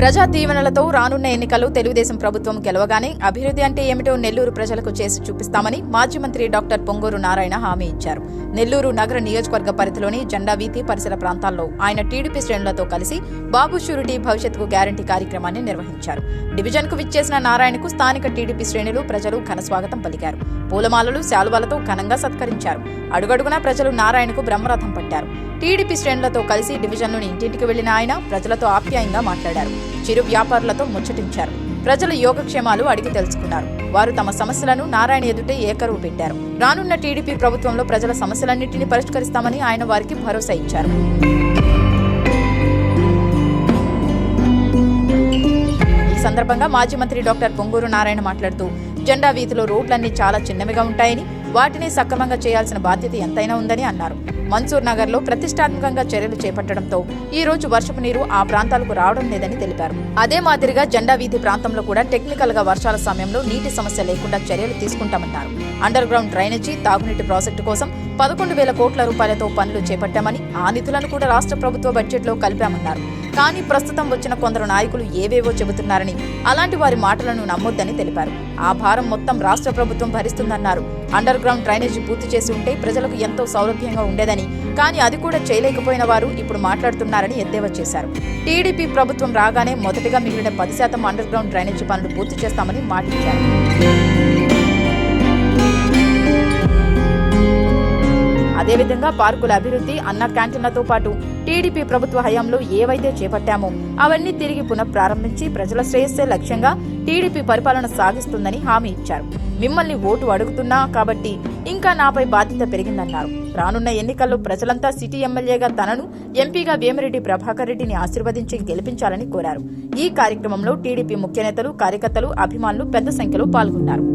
ప్రజా దీవెనలతో రానున్న ఎన్నికల్లో తెలుగుదేశం ప్రభుత్వం గెలవగానే అభివృద్ధి అంటే ఏమిటో నెల్లూరు ప్రజలకు చేసి చూపిస్తామని మాజీ మంత్రి డాక్టర్ పొంగూరు నారాయణ హామీ ఇచ్చారు. నెల్లూరు నగర నియోజకవర్గ పరిధిలోని జెండా వీధి పరిసర ప్రాంతాల్లో ఆయన టీడీపీ శ్రేణులతో కలిసి బాబు షూరిటీ భవిష్యత్తుకు గ్యారంటీ కార్యక్రమాన్ని నిర్వహించారు. డివిజన్కు విచ్చేసిన నారాయణకు స్థానిక టీడీపీ శ్రేణులు ప్రజలు ఘనస్వాగతం పలికారు. పూలమాలలు శాలువాలతో ఘనంగా సత్కరించారు. అడుగడుగునా ప్రజలు నారాయణకు బ్రహ్మరథం పట్టారు. టీడీపీ శ్రేణులతో కలిసి డివిజన్లోని ఇంటింటికి వెళ్లిన ఆయన ప్రజలతో ఆప్యాయంగా మాట్లాడారు. చిరు వ్యాపారులతో ముచ్చటించారు. ప్రజల యోగక్షేమాలు అడిగి తెలుసుకున్నారు. వారు తమ సమస్యలను నారాయణ ఎదుటే ఏకరువు పెట్టారు. రానున్న టీడీపీ ప్రభుత్వంలో ప్రజల సమస్యలన్నింటినీ పరిష్కరిస్తామని ఆయన వారికి భరోసా ఇచ్చారు. ఈ సందర్భంగా మాజీ మంత్రి డాక్టర్ పొంగూరు నారాయణ మాట్లాడుతూ జెండా వీధిలో రోడ్లన్నీ చాలా చిన్నవిగా ఉంటాయని, వాటిని సక్రమంగా చేయాల్సిన బాధ్యత ఎంతైనా ఉందని అన్నారు. మన్సూర్ నగర్ లో ప్రతిష్టాత్మకంగా చర్యలు చేపట్టడంతో ఈ రోజు వర్షపు నీరు ఆ ప్రాంతాలకు రావడం లేదని తెలిపారు. అదే మాదిరిగా జెండా వీధి ప్రాంతంలో కూడా టెక్నికల్ గా వర్షాల సమయంలో నీటి సమస్య లేకుండా చర్యలు తీసుకుంటామన్నారు. అండర్ గ్రౌండ్ డ్రైనేజీ, తాగునీటి ప్రాజెక్టు కోసం 11,000 కోట్ల రూపాయలతో పనులు చేపట్టామని, ఆ నిధులను కూడా రాష్ట్ర ప్రభుత్వ బడ్జెట్ లో కలిపామన్నారు. కానీ ప్రస్తుతం వచ్చిన కొందరు నాయకులు ఏవేవో చెబుతున్నారని, అలాంటి వారి మాటలను నమ్మొద్దని తెలిపారు. ఆ భారం మొత్తం రాష్ట్ర ప్రభుత్వం భరిస్తుందన్నారు. అండర్ గ్రౌండ్ డ్రైనేజీ పూర్తి చేసి ఉంటే ప్రజలకు ఎంతో సౌలభ్యంగా ఉండేదని, కానీ అది కూడా చేయలేకపోయిన వారు ఇప్పుడు మాట్లాడుతున్నారని ఎద్దేవా చేశారు. టీడీపీ ప్రభుత్వం రాగానే మొదటిగా మిగిలిన 10% అండర్ గ్రౌండ్ డ్రైనేజీ పనులు పూర్తి చేస్తామని మాటిచ్చారు. అదేవిధంగా పార్కుల అభివృద్ధి, అన్న క్యాంటీన్లతో పాటు టీడీపీ ప్రభుత్వ హయాంలో ఏవైతే చేపట్టామో అవన్నీ తిరిగి పునఃప్రారంభించి ప్రజల శ్రేయస్సే లక్ష్యంగా టీడీపీ పరిపాలన సాగిస్తుందని హామీ ఇచ్చారు. మిమ్మల్ని ఓటు అడుగుతున్నా కాబట్టి ఇంకా నాపై బాధ్యత పెరిగిందన్నారు. రానున్న ఎన్నికల్లో ప్రజలంతా సిటీ ఎమ్మెల్యేగా తనను, ఎంపీగా వేమిరెడ్డి ప్రభాకర్ రెడ్డిని ఆశీర్వదించి గెలిపించాలని కోరారు. ఈ కార్యక్రమంలో టీడీపీ ముఖ్య నేతలు, కార్యకర్తలు, అభిమానులు పెద్ద సంఖ్యలో పాల్గొన్నారు.